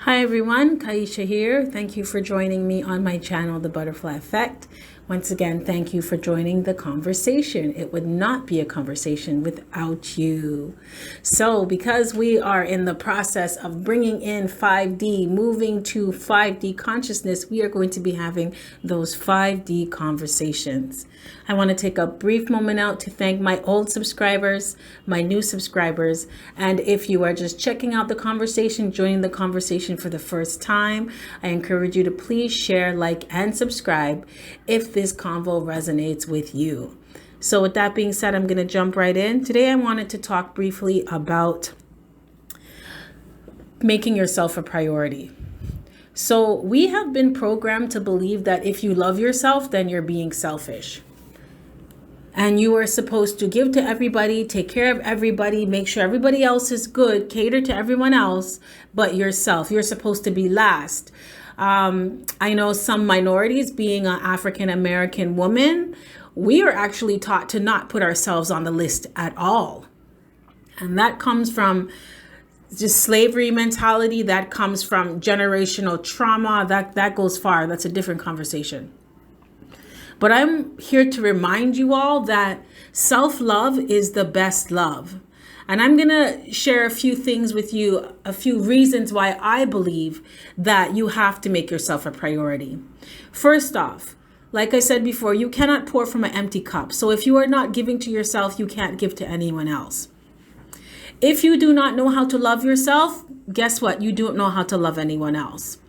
Hi everyone, Kaisha here. Thank you for joining me on my channel, The Butterfly Effect. Once again, thank you for joining the conversation. It would not be a conversation without you. So because we are in the process of bringing in 5D, moving to 5D consciousness, we are going to be having those 5D conversations. I want to take a brief moment out to thank my old subscribers, my new subscribers, and if you are just checking out the conversation, joining the conversation for the first time, I encourage you to please share, like, and subscribe if this convo resonates with you. So with that being said, I'm going to jump right in. Today I wanted to talk briefly about making yourself a priority. So we have been programmed to believe that if you love yourself, then you're being selfish. And you are supposed to give to everybody, take care of everybody, make sure everybody else is good, cater to everyone else, but yourself. You're supposed to be last. I know some minorities, being an African American woman, we are actually taught to not put ourselves on the list at all. And that comes from just slavery mentality. That comes from generational trauma. That goes far. That's a different conversation. But I'm here to remind you all that self-love is the best love. And I'm going to share a few things with you, a few reasons why I believe that you have to make yourself a priority. First off, like I said before, you cannot pour from an empty cup. So if you are not giving to yourself, you can't give to anyone else. If you do not know how to love yourself, guess what? You don't know how to love anyone else.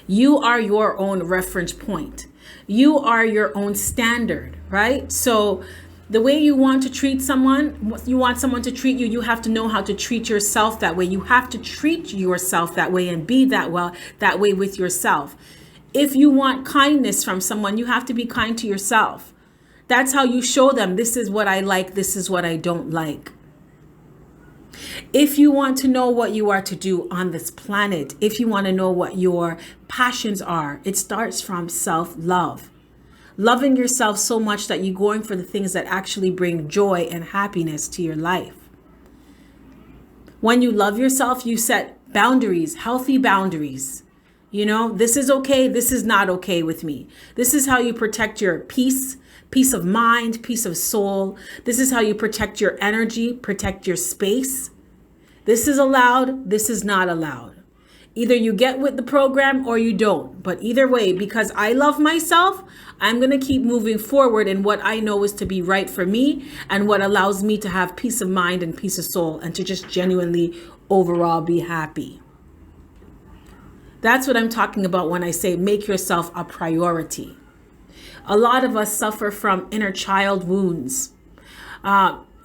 You are your own reference point. You are your own standard, right? So the way you want to treat someone, you want someone to treat you, you have to know how to treat yourself that way. You have to treat yourself that way and be that way with yourself. If you want kindness from someone, you have to be kind to yourself. That's how you show them, this is what I like, this is what I don't like. If you want to know what you are to do on this planet, if you want to know what your passions are, it starts from self-love. Loving yourself so much that you're going for the things that actually bring joy and happiness to your life. When you love yourself, you set boundaries, healthy boundaries. You know, this is okay, this is not okay with me. This is how you protect your peace of mind, peace of soul. This is how you protect your energy, protect your space. This is allowed, this is not allowed. Either you get with the program or you don't. But either way, because I love myself, I'm going to keep moving forward in what I know is to be right for me and what allows me to have peace of mind and peace of soul and to just genuinely overall be happy. That's what I'm talking about when I say make yourself a priority. A lot of us suffer from inner child wounds,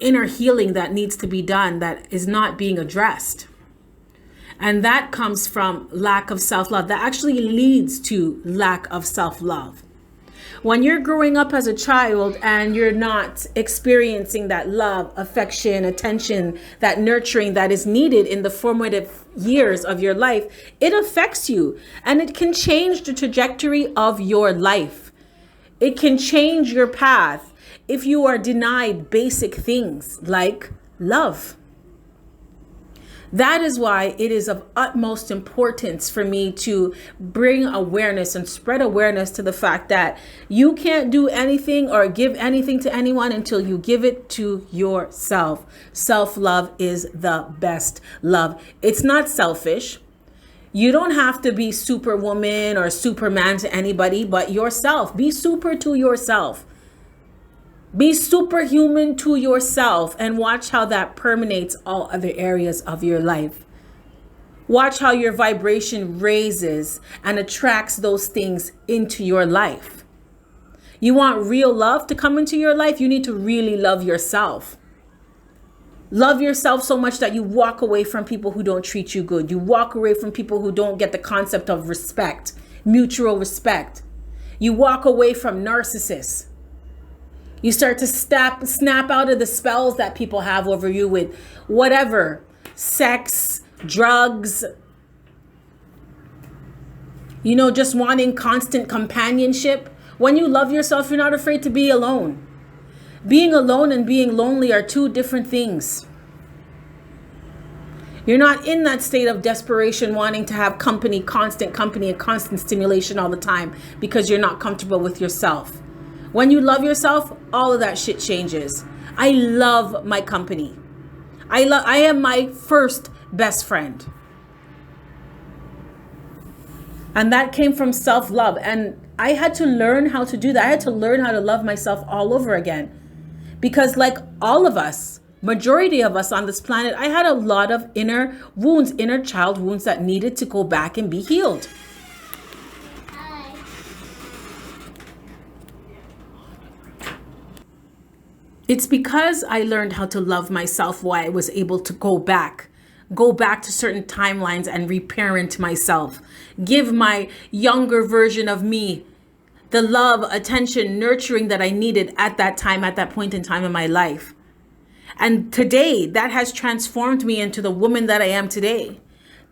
inner healing that needs to be done that is not being addressed. And that comes from lack of self-love. That actually leads to lack of self-love. When you're growing up as a child and you're not experiencing that love, affection, attention, that nurturing that is needed in the formative years of your life, it affects you and it can change the trajectory of your life. It can change your path if you are denied basic things like love. That is why it is of utmost importance for me to bring awareness and spread awareness to the fact that you can't do anything or give anything to anyone until you give it to yourself. Self-love is the best love. It's not selfish. You don't have to be superwoman or superman to anybody but yourself. Be super to yourself. Be superhuman to yourself and watch how that permeates all other areas of your life. Watch how your vibration raises and attracts those things into your life. You want real love to come into your life? You need to really love yourself. Love yourself so much that you walk away from people who don't treat you good. You walk away from people who don't get the concept of respect, mutual respect. You walk away from narcissists. You start to snap out of the spells that people have over you with whatever, sex, drugs, just wanting constant companionship. When you love yourself, you're not afraid to be alone. Being alone and being lonely are two different things. You're not in that state of desperation, wanting to have constant company and constant stimulation all the time because you're not comfortable with yourself. When you love yourself, all of that shit changes. I love my company. I am my first best friend. And that came from self-love. And I had to learn how to do that. I had to learn how to love myself all over again. Because like all of us, majority of us on this planet, I had a lot of inner wounds, inner child wounds that needed to go back and be healed. It's because I learned how to love myself why I was able to go back to certain timelines and reparent myself. Give my younger version of me the love, attention, nurturing that I needed at that time, at that point in time in my life. And today, that has transformed me into the woman that I am today.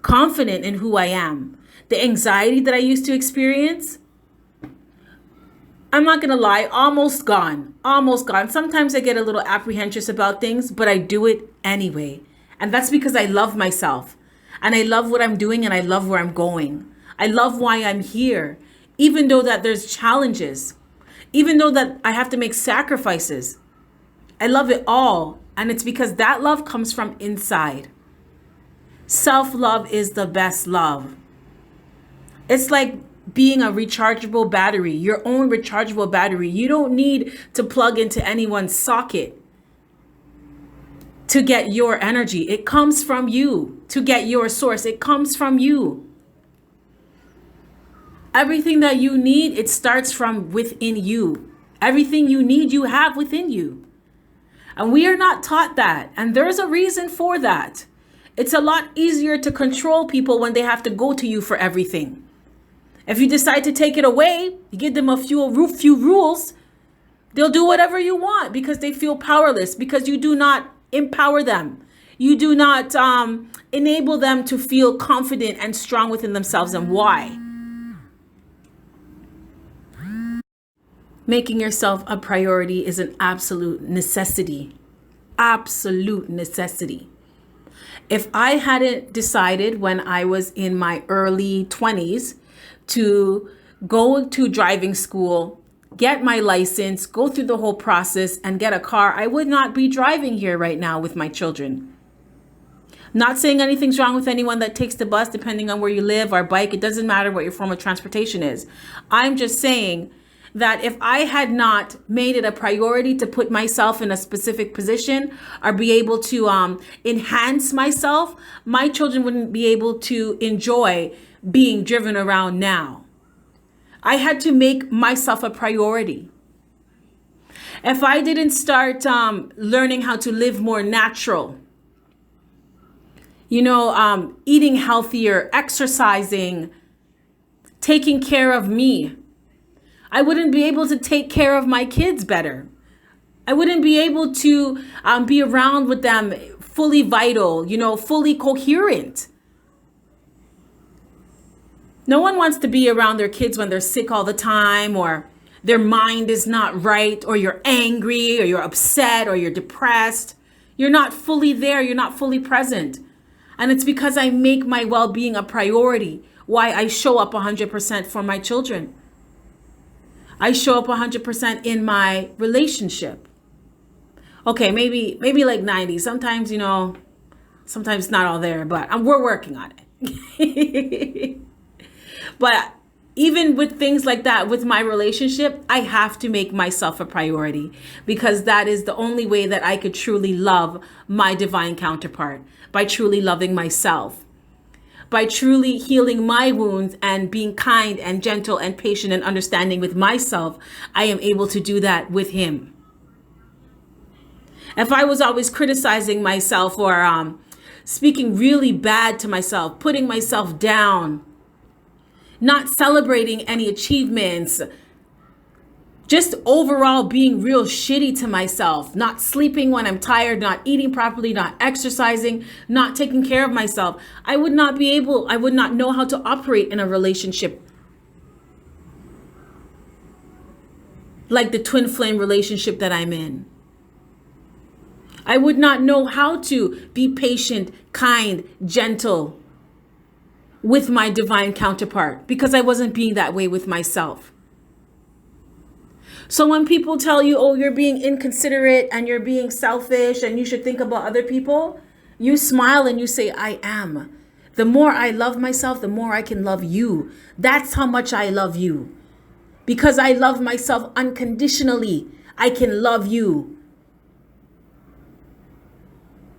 Confident in who I am. The anxiety that I used to experience, I'm not going to lie, almost gone. Sometimes I get a little apprehensive about things, but I do it anyway. And that's because I love myself. And I love what I'm doing and I love where I'm going. I love why I'm here. Even though that there's challenges. Even though that I have to make sacrifices. I love it all. And it's because that love comes from inside. Self-love is the best love. It's like being a rechargeable battery, your own rechargeable battery. You don't need to plug into anyone's socket to get your energy. It comes from you. To get your source, it comes from you. Everything that you need, it starts from within you. Everything you need, you have within you. And we are not taught that. And there's a reason for that. It's a lot easier to control people when they have to go to you for everything. If you decide to take it away, you give them a few rules, they'll do whatever you want because they feel powerless, because you do not empower them. You do not enable them to feel confident and strong within themselves. And why? Making yourself a priority is an absolute necessity. Absolute necessity. If I hadn't decided when I was in my early 20s to go to driving school, get my license, go through the whole process and get a car, I would not be driving here right now with my children. Not saying anything's wrong with anyone that takes the bus, depending on where you live, or bike. It doesn't matter what your form of transportation is. I'm just saying that if I had not made it a priority to put myself in a specific position or be able to enhance myself, my children wouldn't be able to enjoy being driven around now. I had to make myself a priority. If I didn't start learning how to live more natural, eating healthier, exercising, taking care of me, I wouldn't be able to take care of my kids better. I wouldn't be able to be around with them fully vital, fully coherent. No one wants to be around their kids when they're sick all the time, or their mind is not right, or you're angry, or you're upset, or you're depressed. You're not fully there. You're not fully present. And it's because I make my well-being a priority, why I show up 100% for my children. I show up 100% in my relationship. Okay, maybe like 90. Sometimes, sometimes not all there, but we're working on it. But even with things like that, with my relationship, I have to make myself a priority, because that is the only way that I could truly love my divine counterpart, by truly loving myself, by truly healing my wounds and being kind and gentle and patient and understanding with myself. I am able to do that with him. If I was always criticizing myself or speaking really bad to myself, putting myself down, not celebrating any achievements, just overall being real shitty to myself, not sleeping when I'm tired, not eating properly, not exercising, not taking care of myself, I would not know how to operate in a relationship like the twin flame relationship that I'm in. I would not know how to be patient, kind, gentle with my divine counterpart because I wasn't being that way with myself. So when people tell you, oh, you're being inconsiderate and you're being selfish and you should think about other people, you smile and you say, I am. The more I love myself, the more I can love you. That's how much I love you. Because I love myself unconditionally, I can love you.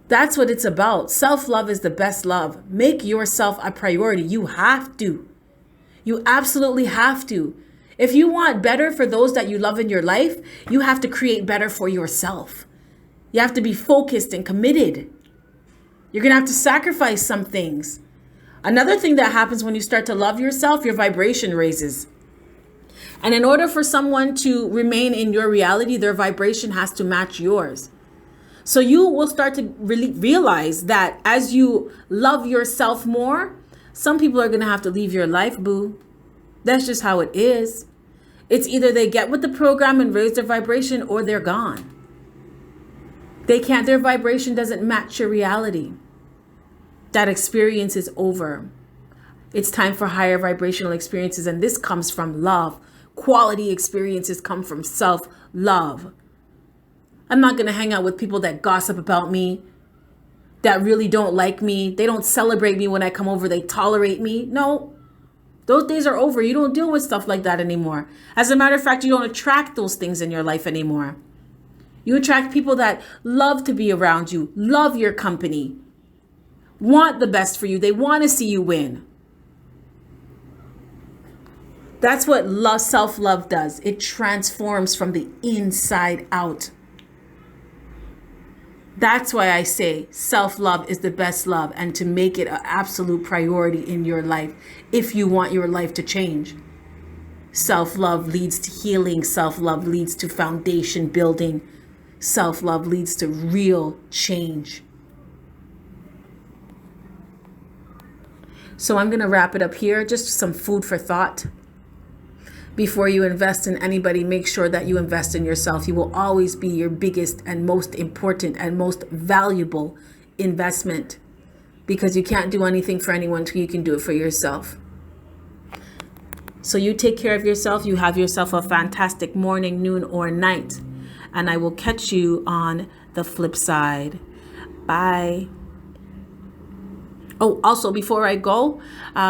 That's what it's about. Self-love is the best love. Make yourself a priority. You have to. You absolutely have to. If you want better for those that you love in your life, you have to create better for yourself. You have to be focused and committed. You're going to have to sacrifice some things. Another thing that happens when you start to love yourself, your vibration raises. And in order for someone to remain in your reality, their vibration has to match yours. So you will start to really realize that as you love yourself more, some people are going to have to leave your life, boo. That's just how it is. It's either they get with the program and raise their vibration or they're gone. They can't, their vibration doesn't match your reality. That experience is over. It's time for higher vibrational experiences. And this comes from love. Quality experiences come from self-love. I'm not going to hang out with people that gossip about me, that really don't like me. They don't celebrate me when I come over. They tolerate me. No. Those days are over. You don't deal with stuff like that anymore. As a matter of fact, you don't attract those things in your life anymore. You attract people that love to be around you, love your company, want the best for you. They want to see you win. That's what love, self-love does. It transforms from the inside out. That's why I say self-love is the best love, and to make it an absolute priority in your life if you want your life to change. Self-love leads to healing. Self-love leads to foundation building. Self-love leads to real change. So I'm going to wrap it up here. Just some food for thought. Before you invest in anybody, make sure that you invest in yourself. You will always be your biggest and most important and most valuable investment, because you can't do anything for anyone until you can do it for yourself. So you take care of yourself. You have yourself a fantastic morning, noon, or night. And I will catch you on the flip side. Bye. Oh, also, before I go,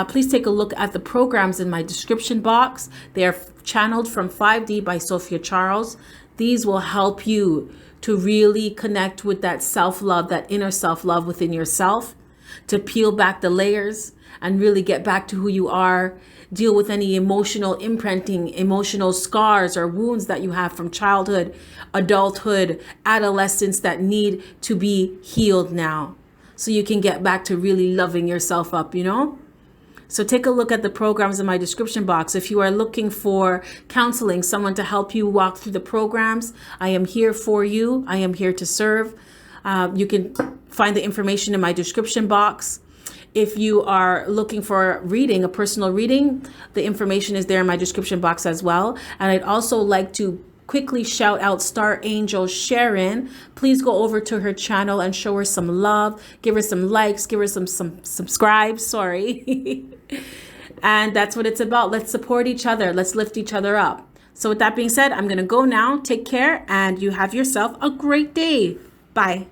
please take a look at the programs in my description box. They are channeled from 5D by Sophia Charles. These will help you to really connect with that self-love, that inner self-love within yourself, to peel back the layers and really get back to who you are, deal with any emotional imprinting, emotional scars or wounds that you have from childhood, adulthood, adolescence that need to be healed now, so you can get back to really loving yourself up, you know? So take a look at the programs in my description box. If you are looking for counseling, someone to help you walk through the programs, I am here for you. I am here to serve. You can find the information in my description box. If you are looking for reading, a personal reading, the information is there in my description box as well. And I'd also like to quickly shout out Star Angel Sharon. Please go over to her channel and show her some love. Give her some likes. Give her some subscribes. Sorry. And that's what it's about. Let's support each other. Let's lift each other up. So with that being said, I'm going to go now. Take care, and you have yourself a great day. Bye.